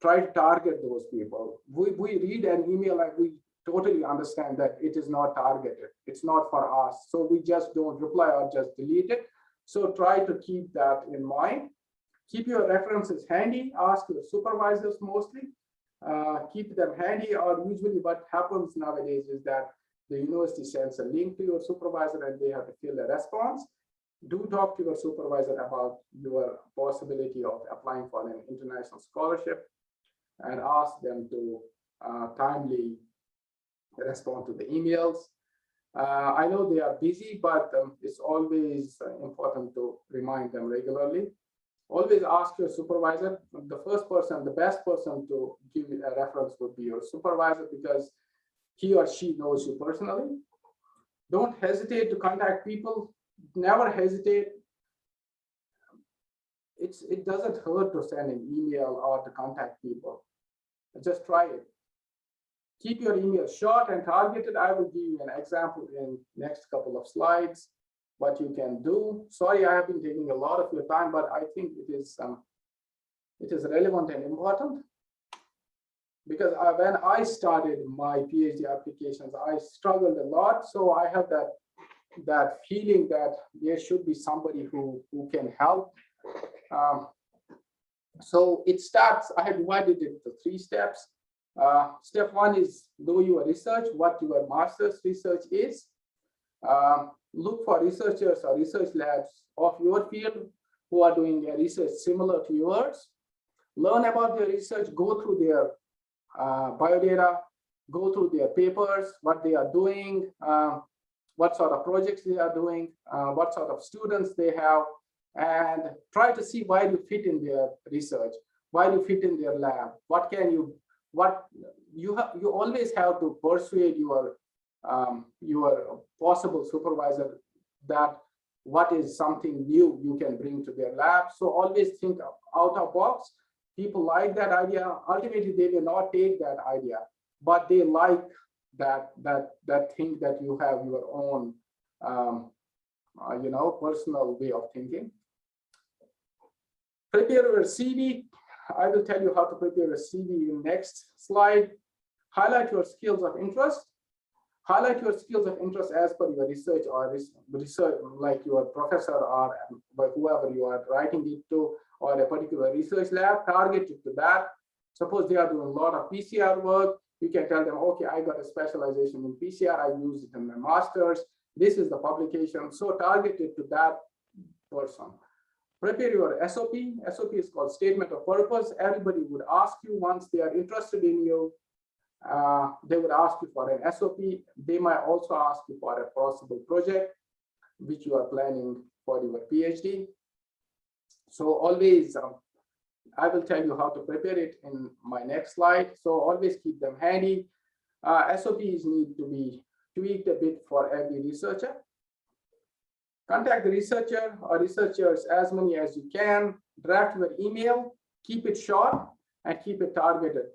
try to target those people. We read an email and we totally understand that it is not targeted. It's not for us. So we just don't reply or just delete it. So try to keep that in mind. Keep your references handy. Ask your supervisors mostly. Keep them handy, or usually what happens nowadays is that the university sends a link to your supervisor and they have to fill a response. Do talk to your supervisor about your possibility of applying for an international scholarship and ask them to timely respond to the emails. I know they are busy, but it's always important to remind them regularly. Always ask your supervisor. The first person, the best person to give a reference would be your supervisor, because he or she knows you personally. Don't hesitate to contact people. Never hesitate. It doesn't hurt to send an email or to contact people. Just try it. Keep your email short and targeted. I will give you an example in next couple of slides, what you can do. Sorry, I have been taking a lot of your time, but I think it is relevant and important. Because when I started my PhD applications, I struggled a lot. So I have that feeling that there should be somebody who can help. So it starts, I have divided it into 3 steps. Step 1 is know your research, what your master's research is. Look for researchers or research labs of your field who are doing a research similar to yours. Learn about their research, go through their biodata, go through their papers, what they are doing, what sort of projects they are doing, what sort of students they have, and try to see why you fit in their research, why you fit in their lab, you always have to persuade your possible supervisor that what is something new you can bring to their lab. So always think out of box. People like that idea. Ultimately, they will not take that idea, but they like that thing that you have your own, personal way of thinking. Prepare your CV. I will tell you how to prepare a CV in next slide. Highlight your skills of interest. Highlight your skills of interest as per your research or research, like your professor or whoever you are writing it to, or a particular research lab. Target it to that. Suppose they are doing a lot of PCR work. You can tell them, okay, I got a specialization in PCR. I use it in my master's. This is the publication. So target it to that person. Prepare your SOP. SOP is called statement of purpose. Everybody would ask you once they are interested in you. They would ask you for an SOP. They might also ask you for a possible project which you are planning for your PhD. So always, I will tell you how to prepare it in my next slide. So always keep them handy. SOPs need to be tweaked a bit for every researcher. Contact the researcher or researchers as many as you can. Draft your email, keep it short and keep it targeted.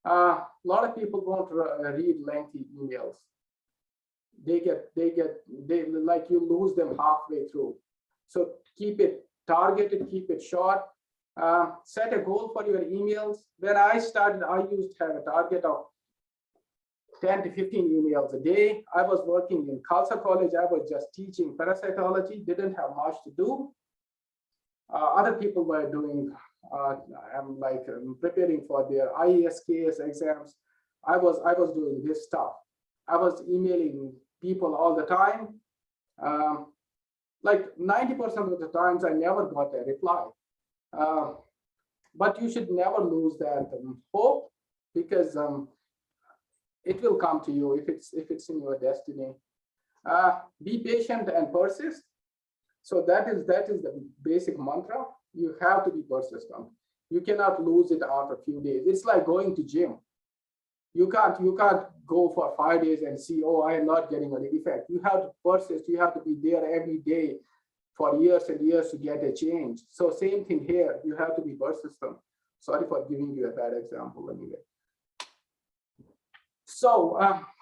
A lot of people won't read lengthy emails. They like you lose them halfway through. So keep it targeted, keep it short. Set a goal for your emails. When I started, I used to have a target of 10 to 15 emails a day. I was working in Khalsa College. I was just teaching parasitology, didn't have much to do. Other people were doing, preparing for their IES-KS exams. I was doing this stuff. I was emailing people all the time. Like 90% of the times, I never got a reply. But you should never lose that hope, because it will come to you if it's in your destiny. Be patient and persist. So that is the basic mantra. You have to be persistent. You cannot lose it after a few days. It's like going to gym. You can't go for 5 days and see, oh, I am not getting any effect. You have to persist. You have to be there every day for years and years to get a change. So same thing here. You have to be persistent. Sorry for giving you a bad example anyway. So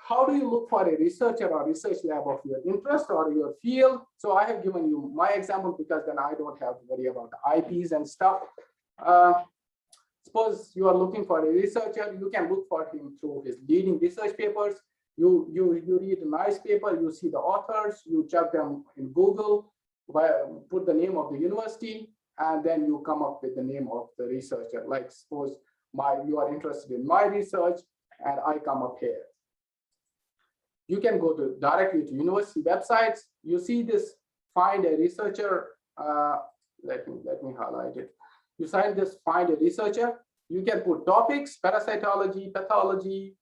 how do you look for a researcher or research lab of your interest or your field? So I have given you my example because then I don't have to worry about the IPs and stuff. Suppose you are looking for a researcher, you can look for him through his leading research papers. You read a nice paper, you see the authors, you check them in Google, put the name of the university, and then you come up with the name of the researcher. Like suppose you are interested in my research, and I come up here. You can go directly to university websites. You see this, find a researcher. Let me highlight it. You find a researcher. You can put topics, parasitology, pathology,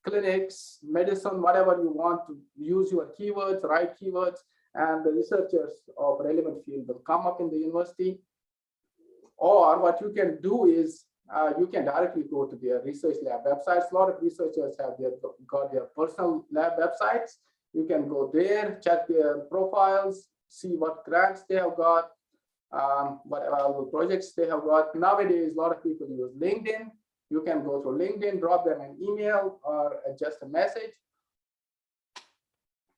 clinics, medicine, whatever you want to use your keywords, write keywords, and the researchers of relevant field will come up in the university. Or what you can do is you can directly go to their research lab websites. A lot of researchers have got their personal lab websites. You can go there, check their profiles, see what grants they have got, what available projects they have got. Nowadays, a lot of people use LinkedIn. You can go through LinkedIn, drop them an email or just a message.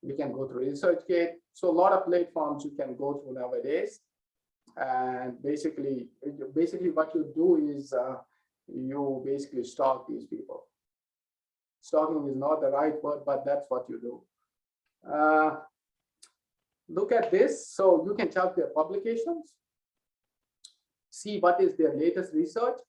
You can go through ResearchGate. So a lot of platforms you can go through nowadays. And basically what you do is you basically stalk these people. Stalking is not the right word, but that's what you do. Look at this. So you can check their publications, see what is their latest research.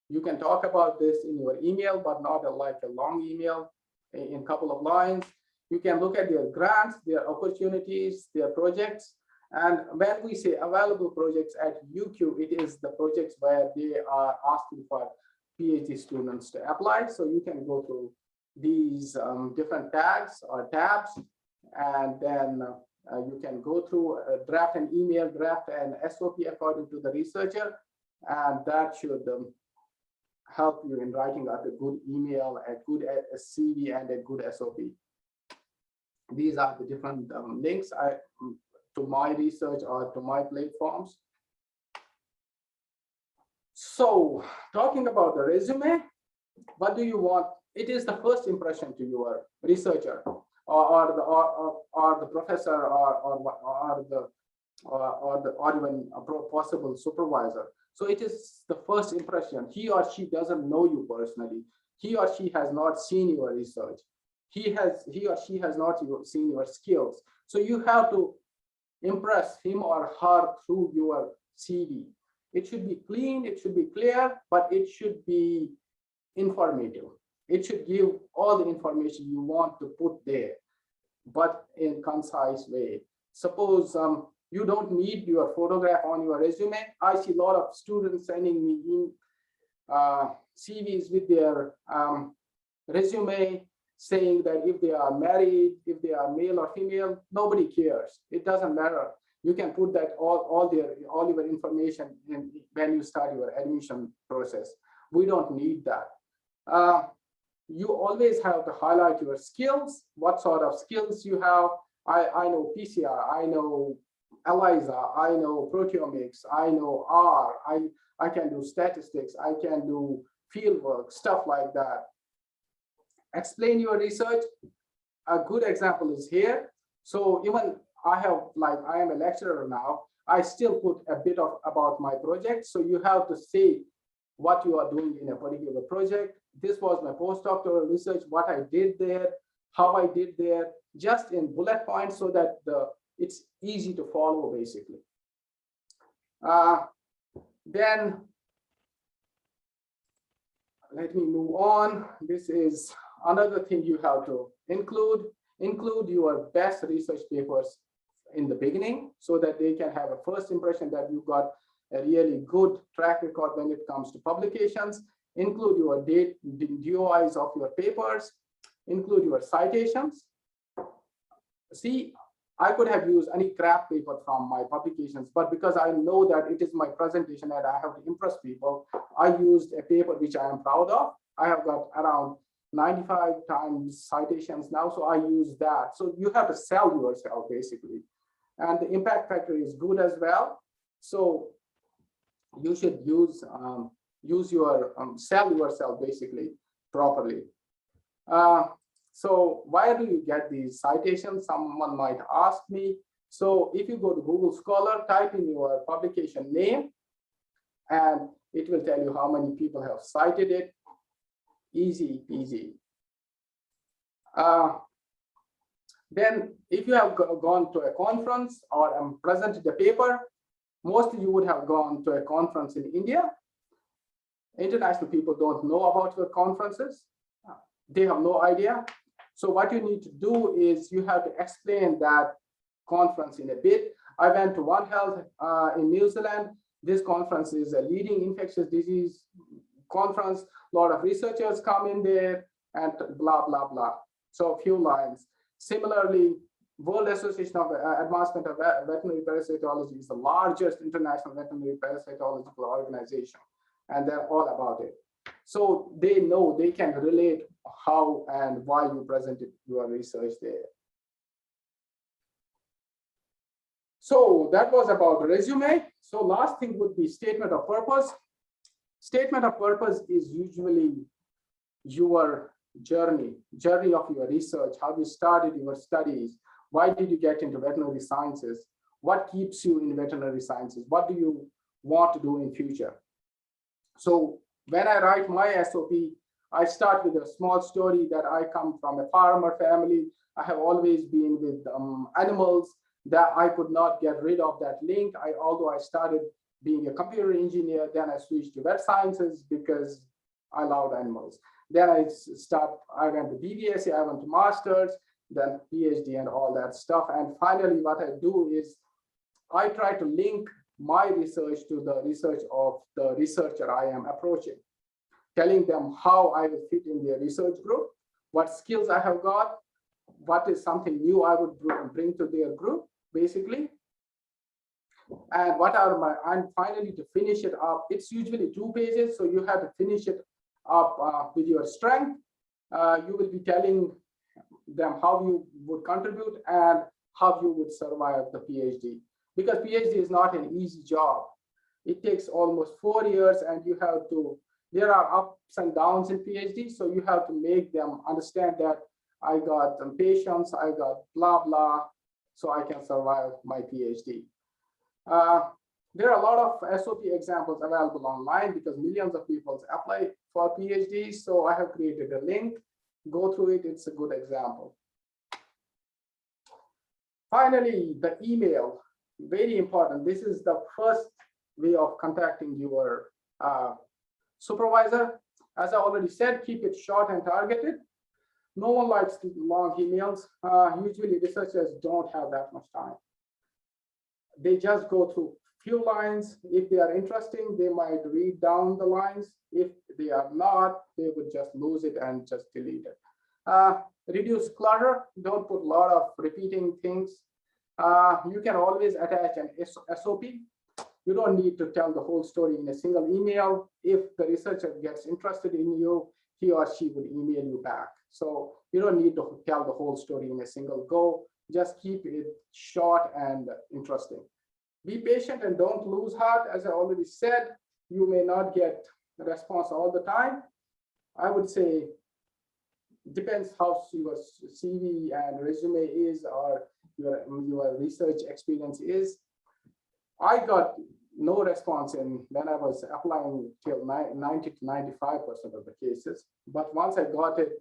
You can talk about this in your email, but not like a long email in a couple of lines. You can look at their grants, their opportunities, their projects. And when we say available projects at UQ, it is the projects where they are asking for PhD students to apply. So you can go through these different tags or tabs, and then you can go through, draft an email, draft an SOP according to the researcher, and that should help you in writing out a good email, a good CV, and a good SOP. These are the different links to my research or to my platforms. So talking about the resume, what do you want? It is the first impression to your researcher or the professor or even a possible supervisor. So it is the first impression. He or she doesn't know you personally. He or she has not seen your research. He or she has not seen your skills. So you have to impress him or her through your CV. It should be clean, it should be clear, but it should be informative. It should give all the information you want to put there, but in concise way. Suppose you don't need your photograph on your resume. I see a lot of students sending me in CVs with their resume, saying that if they are married, if they are male or female, nobody cares. It doesn't matter. You can put that all your information in when you start your admission process. We don't need that. You always have to highlight your skills, what sort of skills you have. I know PCR, I know ELISA, I know proteomics, I know R, I can do statistics, I can do fieldwork, stuff like that. Explain your research. A good example is here. So even I am a lecturer now, I still put a bit about my project. So you have to say what you are doing in a particular project. This was my postdoctoral research, what I did there, how I did there, just in bullet points so that it's easy to follow, basically. Then let me move on. This is another thing you have to include your best research papers in the beginning so that they can have a first impression that you got a really good track record when it comes to publications. Include your DOIs of your papers, include your citations. See, I could have used any crap paper from my publications, but because I know that it is my presentation and I have to impress people, I used a paper which I am proud of. I have got around 95 times citations now, so I use that. So you have to sell yourself, basically. And the impact factor is good as well. So you should use your sell yourself basically properly. So why do you get these citations? Someone might ask me. So if you go to Google Scholar, type in your publication name, and it will tell you how many people have cited it. Easy peasy. Then if you have gone to a conference or presented a paper, mostly you would have gone to a conference in India. International people don't know about your conferences. They have no idea. So what you need to do is you have to explain that conference in a bit. I went to One Health in New Zealand. This conference is a leading infectious disease conference. A lot of researchers come in there and blah, blah, blah. So a few lines. Similarly, World Association of Advancement of Veterinary Parasitology is the largest international veterinary parasitological organization, and they're all about it. So they know, they can relate how and why you presented your research there. So that was about resume. So last thing would be statement of purpose. Statement of purpose is usually your journey of your research, how you started your studies, why did you get into veterinary sciences, what keeps you in veterinary sciences, what do you want to do in future. So when I write my SOP, I start with a small story that I come from a farmer family. I have always been with animals, that I could not get rid of that link. Although I started being a computer engineer, then I switched to vet sciences because I loved animals. Then I went to FVSc, I went to master's, then PhD and all that stuff. And finally, what I do is I try to link my research to the research of the researcher I am approaching, telling them how I will fit in their research group, what skills I have got, what is something new I would bring to their group, basically. And what are my, and finally to finish it up, it's usually 2 pages, so you have to finish it up with your strength. You will be telling them how you would contribute and how you would survive the PhD. Because PhD is not an easy job. It takes almost 4 years, and you have to, there are ups and downs in PhD, so you have to make them understand that I got some patience, I got blah, blah, so I can survive my PhD. There are a lot of SOP examples available online because millions of people apply for PhDs. So I have created a link, go through it, it's a good example. Finally, the email, very important. This is the first way of contacting your supervisor. As I already said, keep it short and targeted. No one likes long emails. Usually researchers don't have that much time. They just go through few lines. If they are interesting, they might read down the lines. If they are not, they would just lose it and just delete it. Reduce clutter. Don't put a lot of repeating things. You can always attach an SOP. You don't need to tell the whole story in a single email. If the researcher gets interested in you, he or she would email you back. So you don't need to tell the whole story in a single go. Just keep it short and interesting. Be patient and don't lose heart. As I already said, you may not get a response all the time. I would say depends how your CV and resume is, or your research experience is. I got no response when I was applying till 90 to 95% of the cases. But once I got it.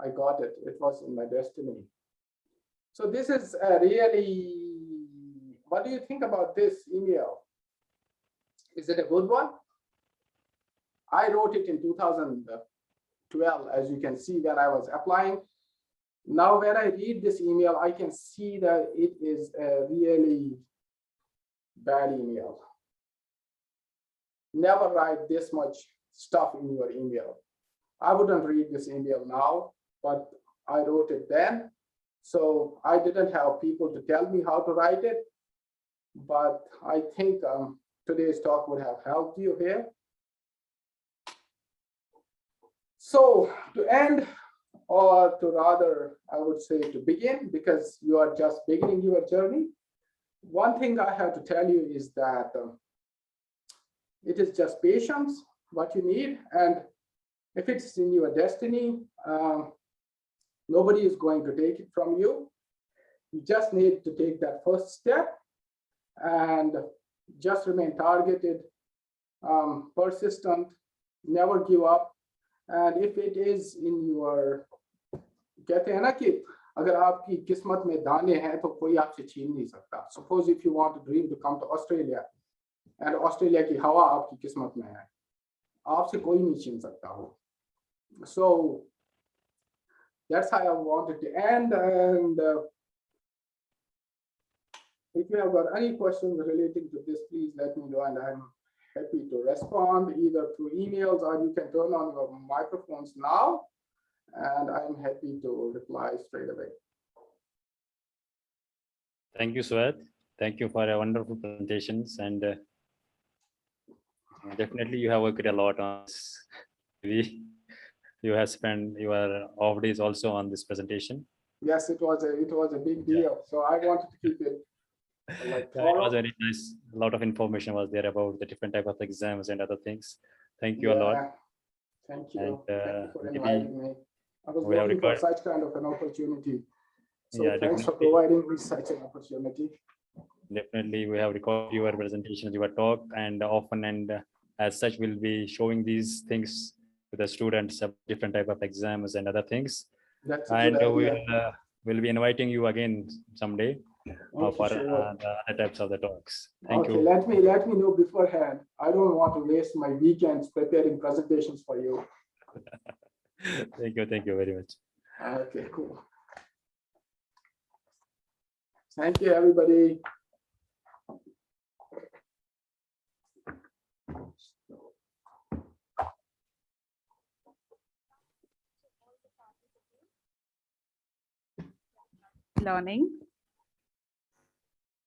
It was in my destiny. So this is a really, what do you think about this email? Is it a good one? I wrote it in 2012, as you can see, when I was applying. Now, when I read this email, I can see that it is a really bad email. Never write this much stuff in your email. I wouldn't read this email now, but I wrote it then. So I didn't have people to tell me how to write it, but I think today's talk would have helped you here. So to end, or to rather, I would say to begin, because you are just beginning your journey. One thing I have to tell you is that it is just patience, what you need. And if it's in your destiny, nobody is going to take it from you. You just need to take that first step and just remain targeted, persistent, never give up. And if it is in your, कहते हैं ना कि अगर आपकी किस्मत में दाने हैं तो कोई आपसे छीन नहीं सकता. Suppose if you want to dream to come to Australia, and Australia की हवा आपकी किस्मत में है, आपसे कोई नहीं छीन सकता हो. So that's how I wanted to end. And if you have got any questions relating to this, please let me know, and I'm happy to respond either through emails, or you can turn on your microphones now, and I'm happy to reply straight away. Thank you, Swat. Thank you for your wonderful presentations, and definitely you have worked a lot on this. You have spent your off days also on this presentation. Yes, it was a big deal. So I wanted to keep it Like Yeah, it was tomorrow. very nice. A lot of information was there about the different type of exams and other things. Thank you a lot. Yeah, thank you. And Thank you for maybe inviting me. I was we have looking for required. such kind of an opportunity. So Yeah, thanks for definitely. providing me such an opportunity. Definitely, we have recorded your presentations, your talk, and often and as such, we'll be showing these things to the students of different type of exams and other things. That's a good And idea. we'll be inviting you again someday Okay, for sure. the other types of the talks. Thank Okay, you. let me know beforehand. I don't want to waste my weekends preparing presentations for you. Thank you very much. Okay, cool. Thank you, everybody. Learning.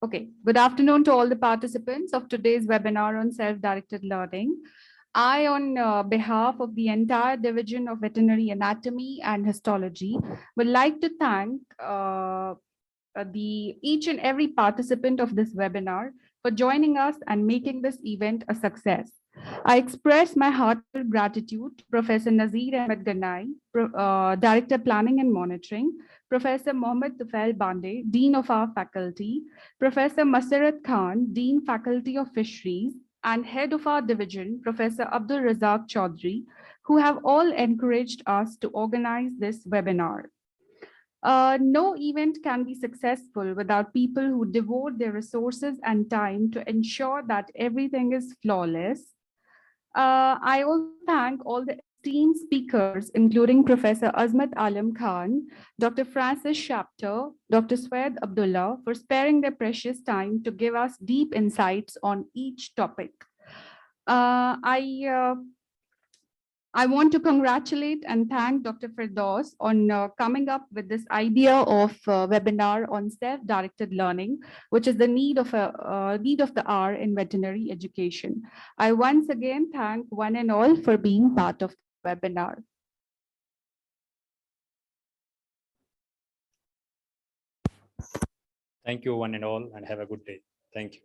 Okay, good afternoon to all the participants of today's webinar on self-directed learning. I, on behalf of the entire Division of Veterinary Anatomy and Histology, would like to thank each and every participant of this webinar for joining us and making this event a success. I express my heartfelt gratitude to Professor Nazir Ahmed Ganai, Director Planning and Monitoring, Professor Mohammed Tufail Bande, Dean of our faculty, Professor Masarat Khan, Dean Faculty of Fisheries, and Head of our division, Professor Abdul Razak Chaudhry, who have all encouraged us to organize this webinar. No event can be successful without people who devote their resources and time to ensure that everything is flawless. I also thank all the esteemed speakers, including Professor Azmat Alam Khan, Dr. Francis Shapter, Dr. Swed Abdullah, for sparing their precious time to give us deep insights on each topic. I want to congratulate and thank Dr. Firdaus on coming up with this idea of webinar on self-directed learning, which is the need of the hour in veterinary education. I once again thank one and all for being part of the webinar. Thank you one and all, and have a good day. Thank you.